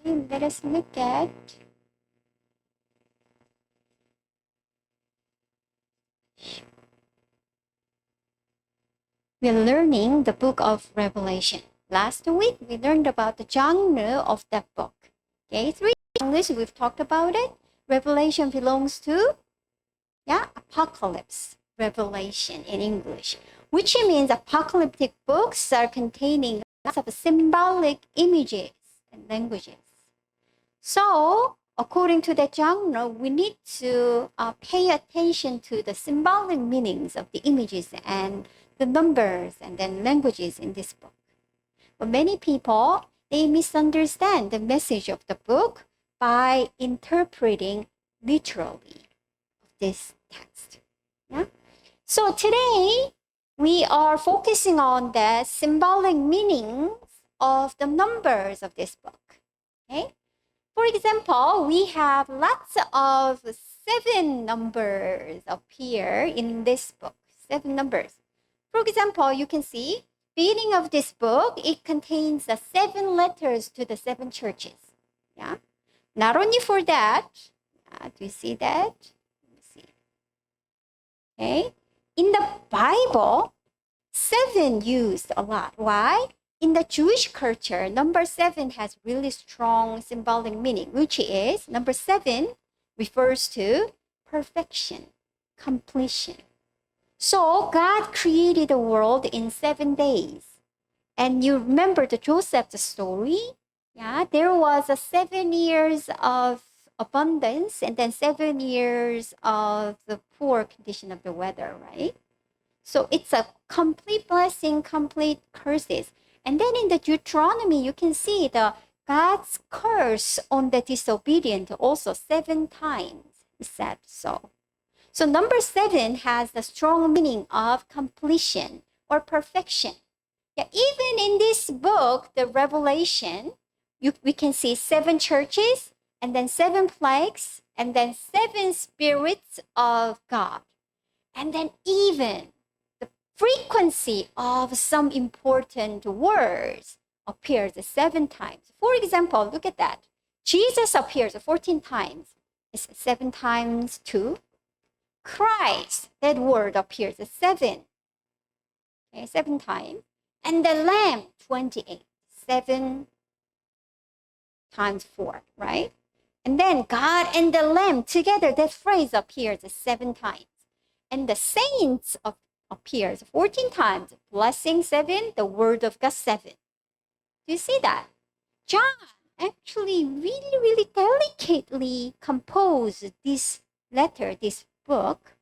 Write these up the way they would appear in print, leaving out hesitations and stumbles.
Okay, let us look at we're learning the book of Revelation. Last week, we learned about the genre of that book. Okay, 3 genres, we've talked about it. Revelation belongs to, apocalypse, revelation in English, which means apocalyptic books are containing lots of symbolic images and languages. So, according to that genre, we need to pay attention to the symbolic meanings of the images and the numbers and then languages in this book. But many people, they misunderstand the message of the book by interpreting literally this text. Yeah? So today, we are focusing on the symbolic meanings of the numbers of this book. Okay? For example, we have lots of 7 numbers appear in this book. 7 numbers. For example, you can see, beginning of this book, it contains the 7 letters to the 7 churches. Yeah. Not only for that, do you see that? Let me see. Okay. In the Bible, 7 used a lot. Why? In the Jewish culture, number 7 has really strong symbolic meaning, which is number 7 refers to perfection, completion. So God created the world in 7 days. And you remember the Joseph's story? Yeah, there was a 7 years of abundance and then 7 years of the poor condition of the weather, right? So it's a complete blessing, complete curses. And then in the Deuteronomy, you can see the God's curse on the disobedient also 7 times is said so. So number 7 has the strong meaning of completion or perfection. Yeah, even in this book, the Revelation, we can see 7 churches and then 7 plagues and then 7 spirits of God. And then even the frequency of some important words appears 7 times. For example, look at that. Jesus appears 14 times. It's 7 times 2. Christ, that word appears 7. Okay, 7 times. And the Lamb, 28. 7 times 4, right? And then God and the Lamb together, that phrase appears 7 times. And the saints appears 14 times. Blessing 7, the word of God 7. Do you see that? John actually really delicately composed this letter, this book.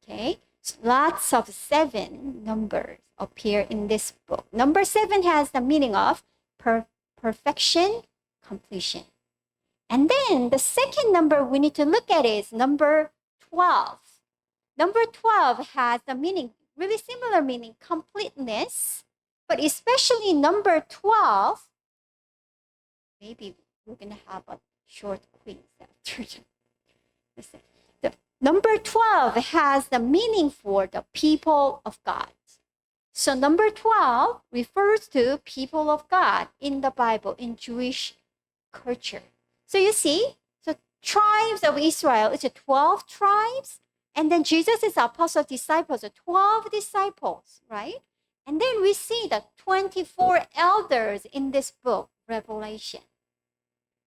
Okay, so lots of 7 numbers appear in this book. Number 7 has the meaning of perfection, completion. And then the second number we need to look at is number 12. Number 12 has the meaning, really similar meaning, completeness, but especially number 12, maybe we're going to have a short quiz after. The number 12 has the meaning for the people of God. So number 12 refers to people of God in the Bible, in Jewish culture. So you see, so tribes of Israel, it's 12 tribes. And then Jesus' apostle disciples, 12 disciples, right? And then we see the 24 elders in this book, Revelation.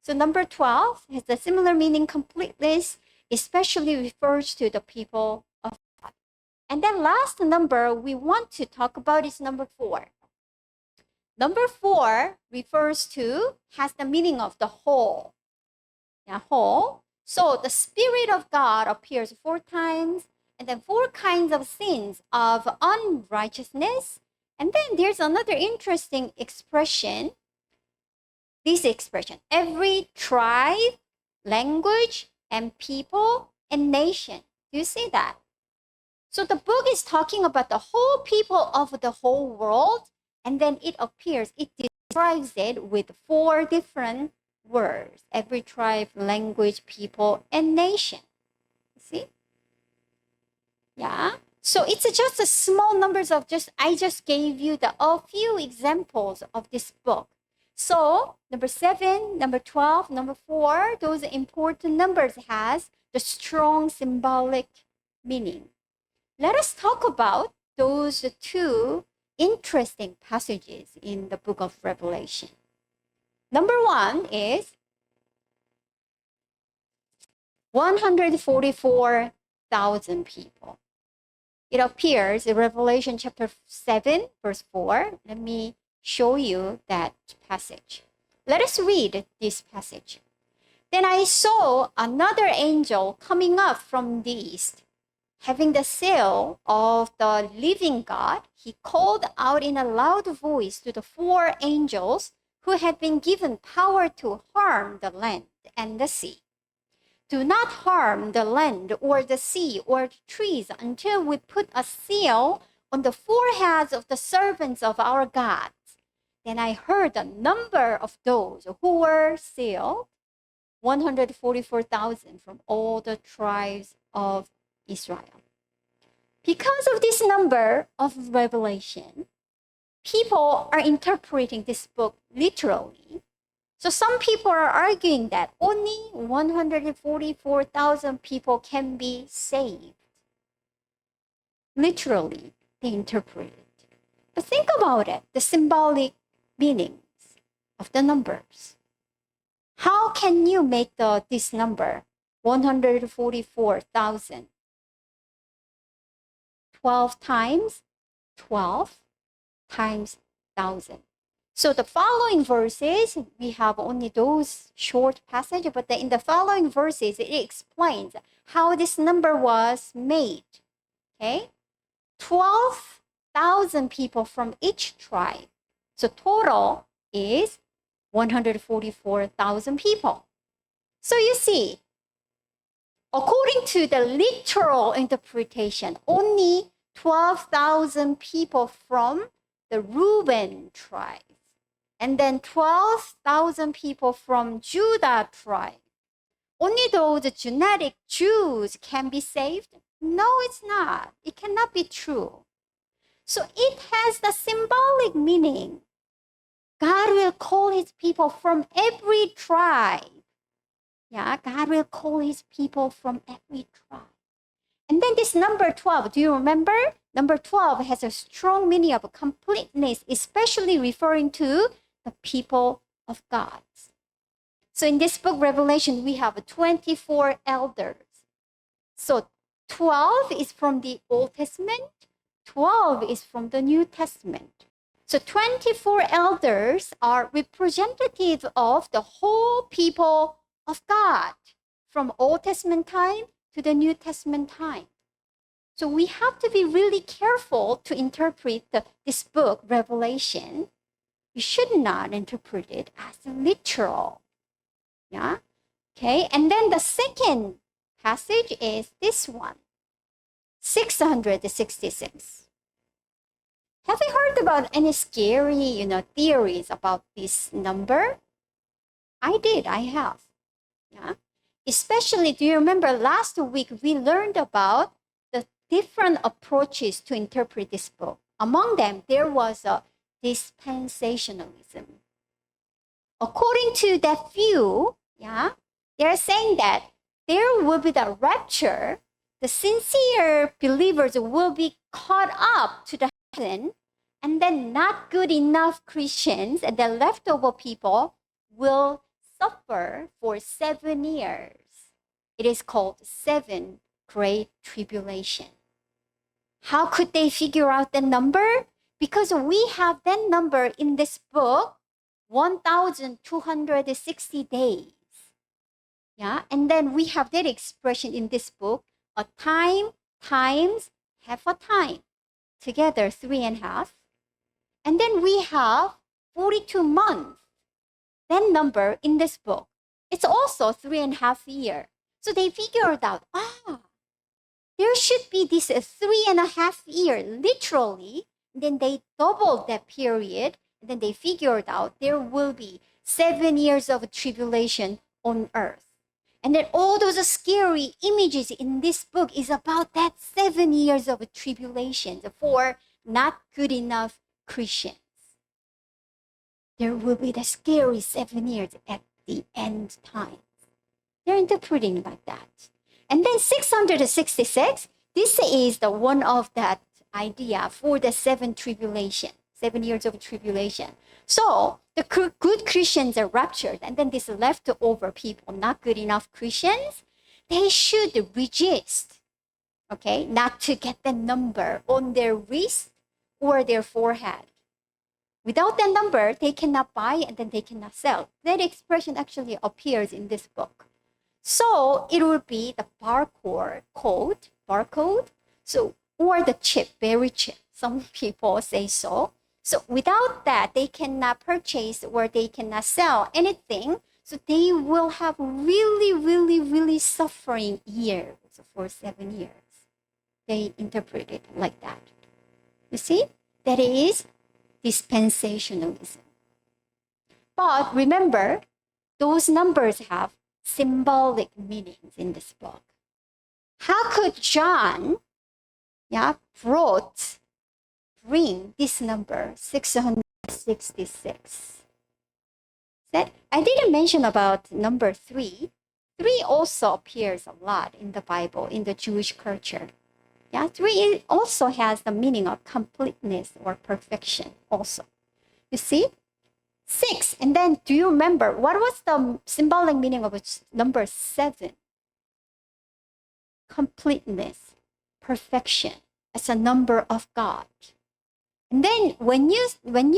So number 12 has a similar meaning, completeness, especially refers to the people of God. And then last number we want to talk about is number 4. Number 4 refers to, has the meaning of the whole. Yeah, whole. So the Spirit of God appears 4 times, and then 4 kinds of sins of unrighteousness. And then there's another interesting expression. This expression, every tribe, language, and people, and nation. Do you see that? So the book is talking about the whole people of the whole world, and then it describes it with 4 different words. Every tribe, language, people, and nation. See? Yeah. So it's just a small numbers of I just gave you a few examples of this book. So number 7, number 12, number 4, those important numbers has the strong symbolic meaning. Let us talk about those 2 interesting passages in the book of Revelation. Number 1 is 144,000 people. It appears in Revelation chapter 7, verse 4. Let me show you that passage. Let us read this passage. Then I saw another angel coming up from the east, having the seal of the living God. He called out in a loud voice to the 4 angels who had been given power to harm the land and the sea. Do not harm the land or the sea or the trees until we put a seal on the foreheads of the servants of our gods. Then I heard the number of those who were sealed, 144,000 from all the tribes of Israel. Because of this number of Revelation, people are interpreting this book literally. So some people are arguing that only 144,000 people can be saved. Literally, they interpret it. But think about it, the symbolic meanings of the numbers. How can you make this number 144,000? 12 times 12 times 1,000. So the following verses, we have only those short passages, but in the following verses, it explains how this number was made. Okay? 12,000 people from each tribe. So total is 144,000 people. So you see, according to the literal interpretation, only 12,000 people from the Reuben tribe, and then 12,000 people from Judah tribe. Only those genetic Jews can be saved? No, it's not. It cannot be true. So it has the symbolic meaning. God will call his people from every tribe. Yeah, God will call his people from every tribe. And then this number 12, do you remember? Number 12 has a strong meaning of completeness, especially referring to the people of God. So in this book, Revelation, we have 24 elders. So 12 is from the Old Testament, 12 is from the New Testament. So 24 elders are representative of the whole people of God, from Old Testament time to the New Testament time. So we have to be really careful to interpret this book, Revelation. We should not interpret it as literal. Yeah? Okay, and then the second passage is this one, 666. Have you heard about any scary, theories about this number? I have. Yeah. Especially, do you remember last week we learned about the different approaches to interpret this book? Among them, there was a dispensationalism. According to that view, they're saying that there will be the rapture. The sincere believers will be caught up to the heaven, and then not good enough Christians and the leftover people will suffer for 7 years. It is called 7 Great Tribulation. How could they figure out the number? Because we have that number in this book, 1,260 days. Yeah, and then we have that expression in this book, a time times half a time, together 3.5. And then we have 42 months, that number in this book. It's also 3.5 years. So they figured out, there should be this 3.5 years, literally. Then they doubled that period. And then they figured out there will be 7 years of tribulation on earth. And then all those scary images in this book is about that 7 years of tribulation for not good enough Christians. there will be the scary 7 years at the end time. They're interpreting like that. And then 666, this is the one of that idea for the 7 years of tribulation. So the good Christians are raptured, and then these leftover people, not good enough Christians, they should resist, okay, not to get the number on their wrist or their forehead. Without that number, they cannot buy and then they cannot sell. That expression actually appears in this book. So it will be the barcode, so, or the chip, very chip. Some people say so. So without that, they cannot purchase or they cannot sell anything. So they will have really, really, really suffering years for 7 years. They interpret it like that. You see, that is dispensationalism. But remember, those numbers have symbolic meanings in this book. How could John bring this number 666? That I didn't mention about number 3. 3 also appears a lot in the Bible, in the Jewish culture. 3 also has the meaning of completeness or perfection also. You see? 6, and then do you remember what was the symbolic meaning of number 7? Completeness, perfection, as a number of God. And then when you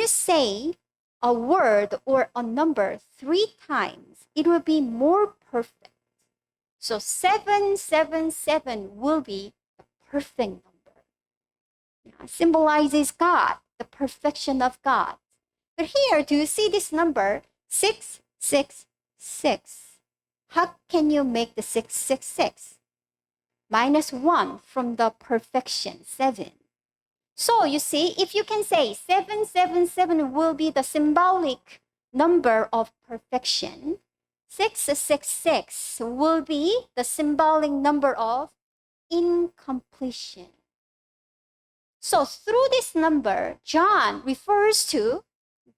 say a word or a number 3 times, it will be more perfect. So 777 will be the perfect number. Symbolizes God, the perfection of God. But here, do you see this number 666? How can you make the 666? -1 from the perfection 7. So you see, if you can say 777 will be the symbolic number of perfection, 666 will be the symbolic number of incompletion. So through this number, John refers to,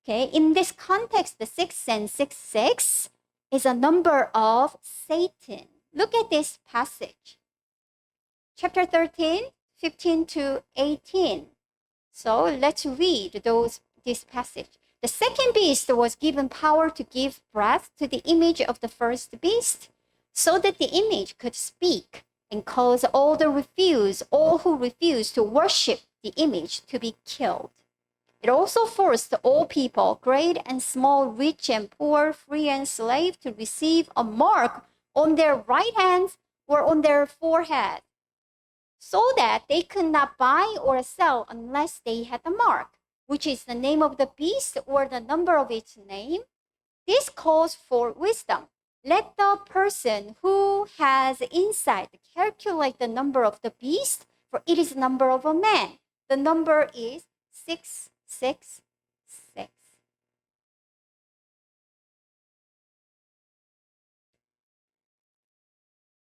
in this context, the 6 and 66 is a number of Satan. Look at this passage. Chapter 13, 15 to 18. So let's read this passage. The second beast was given power to give breath to the image of the first beast, so that the image could speak and cause all who refuse to worship the image to be killed. It also forced all people, great and small, rich and poor, free and slave, to receive a mark on their right hands or on their forehead, so that they could not buy or sell unless they had the mark, which is the name of the beast or the number of its name. This calls for wisdom. Let the person who has insight calculate the number of the beast, for it is the number of a man. The number is 666.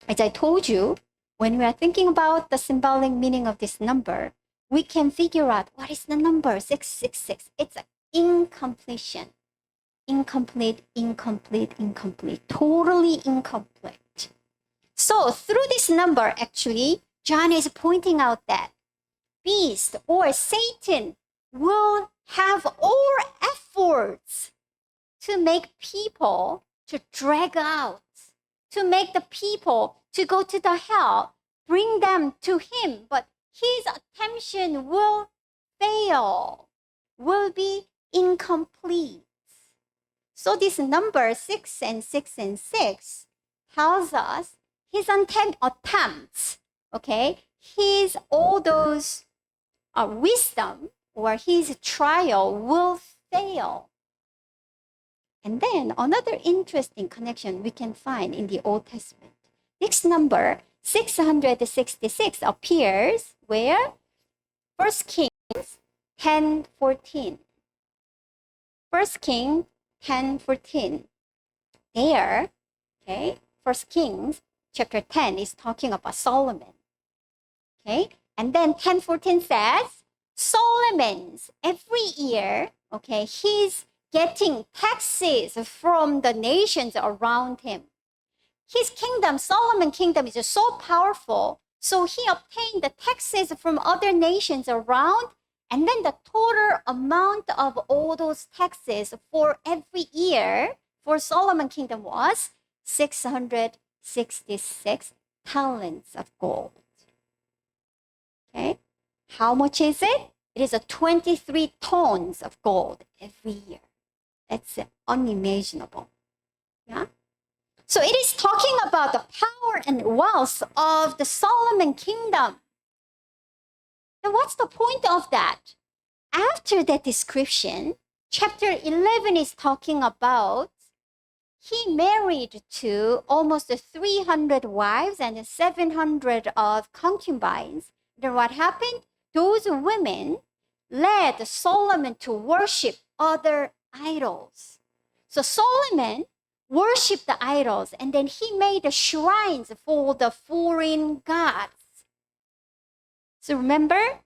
As I told you, when we are thinking about the symbolic meaning of this number, we can figure out what is the number 666. It's an incompletion. Incomplete, totally incomplete. So through this number, actually, John is pointing out that beast or Satan will have all efforts to make people to drag out, to make the people to go to the hell, bring them to him, but his attention will fail, will be incomplete. So this number 6 and 6 and 6 tells us his attempts, his all those wisdom or his trial will fail. And then another interesting connection we can find in the Old Testament. This number 666 appears where? 1 Kings 10:14. 1 Kings 10:14. There, 1 Kings chapter 10 is talking about Solomon. And then 10:14 says, Solomon's every year, his getting taxes from the nations around him. His kingdom, Solomon's kingdom, is so powerful. So he obtained the taxes from other nations around. And then the total amount of all those taxes for every year for Solomon's kingdom was 666 talents of gold. Okay. How much is it? It is 23 tons of gold every year. That's unimaginable. Yeah. So it is talking about the power and wealth of the Solomon kingdom. Now, what's the point of that? After that description, chapter 11 is talking about he married to almost 300 wives and 700 of concubines. Then what happened? Those women led Solomon to worship other idols. So Solomon worshiped the idols, and then he made the shrines for the foreign gods. So remember,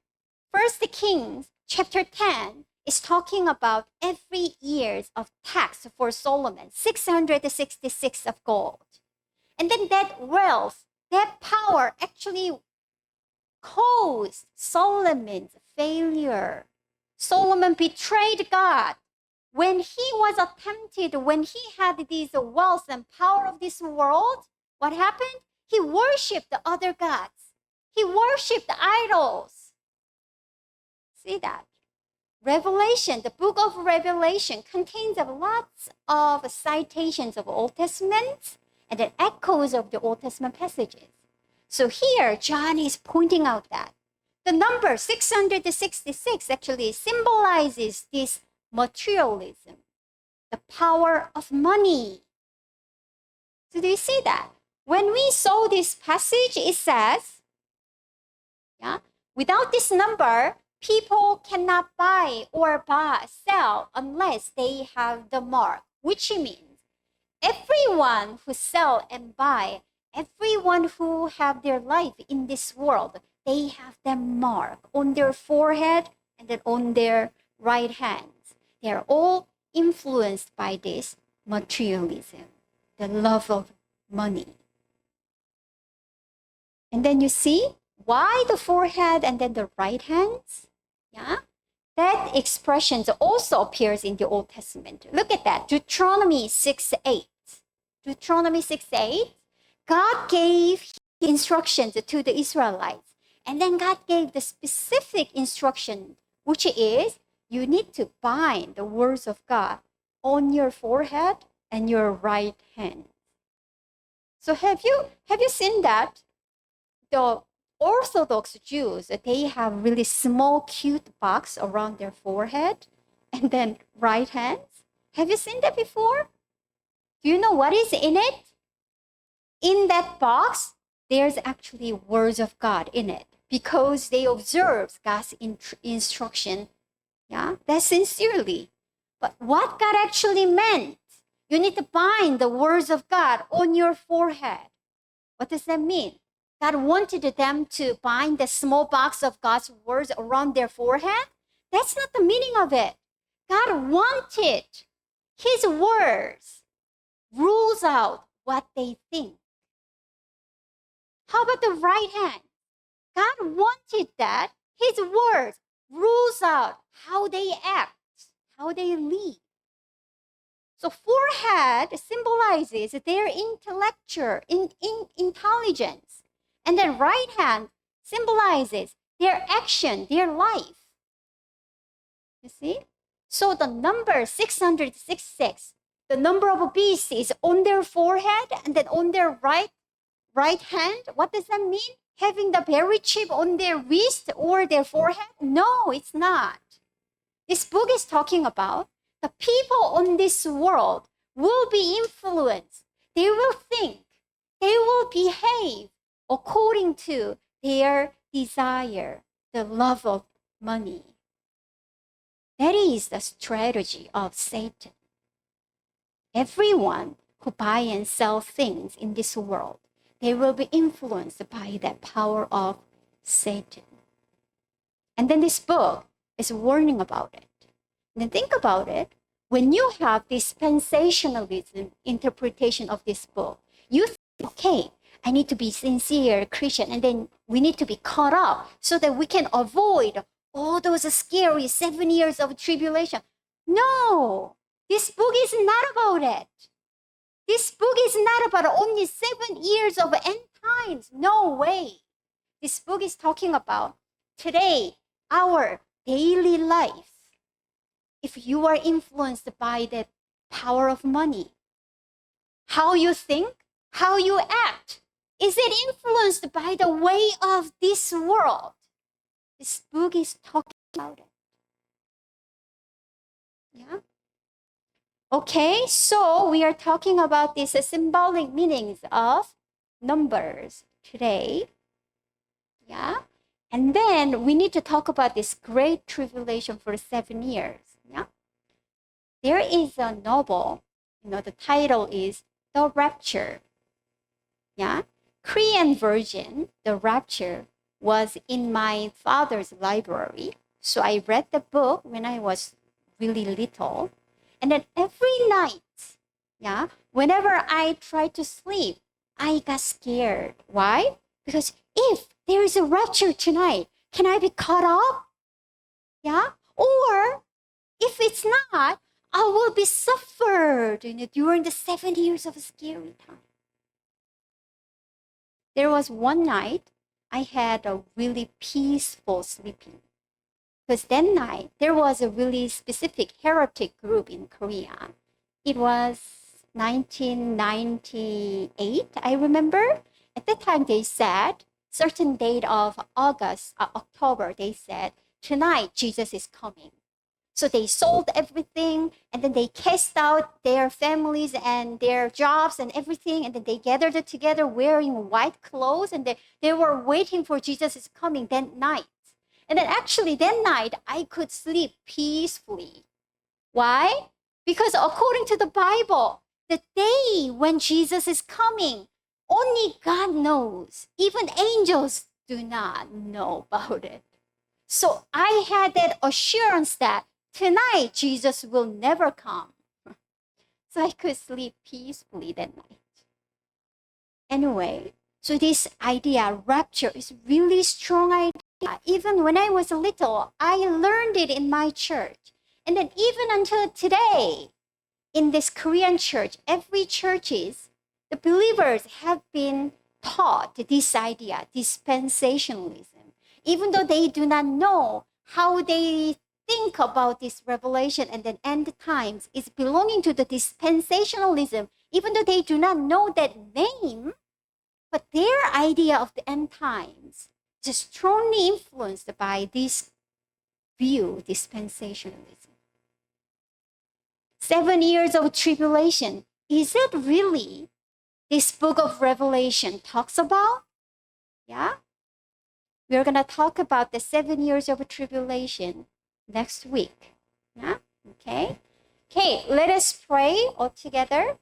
1 Kings chapter 10 is talking about every years of tax for Solomon, 666 of gold. And then that wealth, that power actually caused Solomon's failure. Solomon betrayed God. When he was tempted, when he had this wealth and power of this world, what happened? He worshipped the other gods. He worshipped idols. See that? Revelation, the book of Revelation, contains lots of citations of Old Testament and then echoes of the Old Testament passages. So here, John is pointing out that the number 666 actually symbolizes this materialism, the power of money. So do you see that? When we saw this passage, it says, without this number, people cannot buy or sell unless they have the mark, which means everyone who sell and buy, everyone who have their life in this world, they have the mark on their forehead and then on their right hand. They are all influenced by this materialism, the love of money. And then you see why the forehead and then the right hands? Yeah, that expression also appears in the Old Testament. Look at that, Deuteronomy 6:8. Deuteronomy 6:8, God gave instructions to the Israelites. And then God gave the specific instruction, which is you need to bind the words of God on your forehead and your right hand. So have you seen that? The Orthodox Jews, they have really small, cute box around their forehead and then right hands. Have you seen that before? Do you know what is in it? In that box, there's actually words of God in it because they observe God's instruction. Yeah, that sincerely. But what God actually meant, you need to bind the words of God on your forehead. What does that mean? God wanted them to bind the small box of God's words around their forehead? That's not the meaning of it. God wanted his words rules out what they think. How about the right hand? God wanted that his words rules out how they act, how they live. So forehead symbolizes their intellectual intelligence. And then right hand symbolizes their action, their life. You see? So the number 666, the number of beasts is on their forehead and then on their right hand. What does that mean? Having the berry chip on their wrist or their forehead? No, it's not. This book is talking about the people on this world will be influenced. They will think. They will behave according to their desire, the love of money. That is the strategy of Satan. Everyone who buy and sell things in this world, they will be influenced by that power of Satan. And then this book is warning about it. And then think about it. when you have dispensationalism interpretation of this book, you think, okay, I need to be sincere Christian, and then we need to be caught up so that we can avoid all those scary 7 years of tribulation. No, this book is not about it. This book is not about only 7 years of end times. No way. This book is talking about today, our daily life. If you are influenced by the power of money, how you think, how you act, is it influenced by the way of this world? This book is talking about it. Yeah. Okay, so we are talking about these symbolic meanings of numbers today. Yeah. And then we need to talk about this great tribulation for 7 years. Yeah. There is a novel, the title is The Rapture. Yeah. Korean version, The Rapture, was in my father's library. So I read the book when I was really little. And then every night, yeah, whenever I tried to sleep, I got scared. Why? Because if there is a rapture tonight, can I be caught up? Yeah? Or if it's not, I will be suffered during the 7 years of scary time. There was one night I had a really peaceful sleeping. Because that night, there was a really specific heretic group in Korea. It was 1998, I remember. At that time, they said, certain date of October, they said, tonight, Jesus is coming. So they sold everything, and then they cast out their families and their jobs and everything, and then they gathered it together wearing white clothes, and they were waiting for Jesus' coming that night. And then actually that night, I could sleep peacefully. Why? Because according to the Bible, the day when Jesus is coming, only God knows. Even angels do not know about it. So I had that assurance that tonight Jesus will never come. So I could sleep peacefully that night. Anyway, so this idea, rapture, is really strong idea. Even when I was little, I learned it in my church. And then even until today, in this Korean church, every churches, the believers have been taught this idea, dispensationalism. Even though they do not know how they think about this revelation and then end times is belonging to the dispensationalism, even though they do not know that name, but their idea of the end times is strongly influenced by this view, dispensationalism. 7 years of tribulation, is it really this book of Revelation talks about? Yeah? We're going to talk about the 7 years of tribulation next week. Yeah? Okay? Okay, let us pray all together.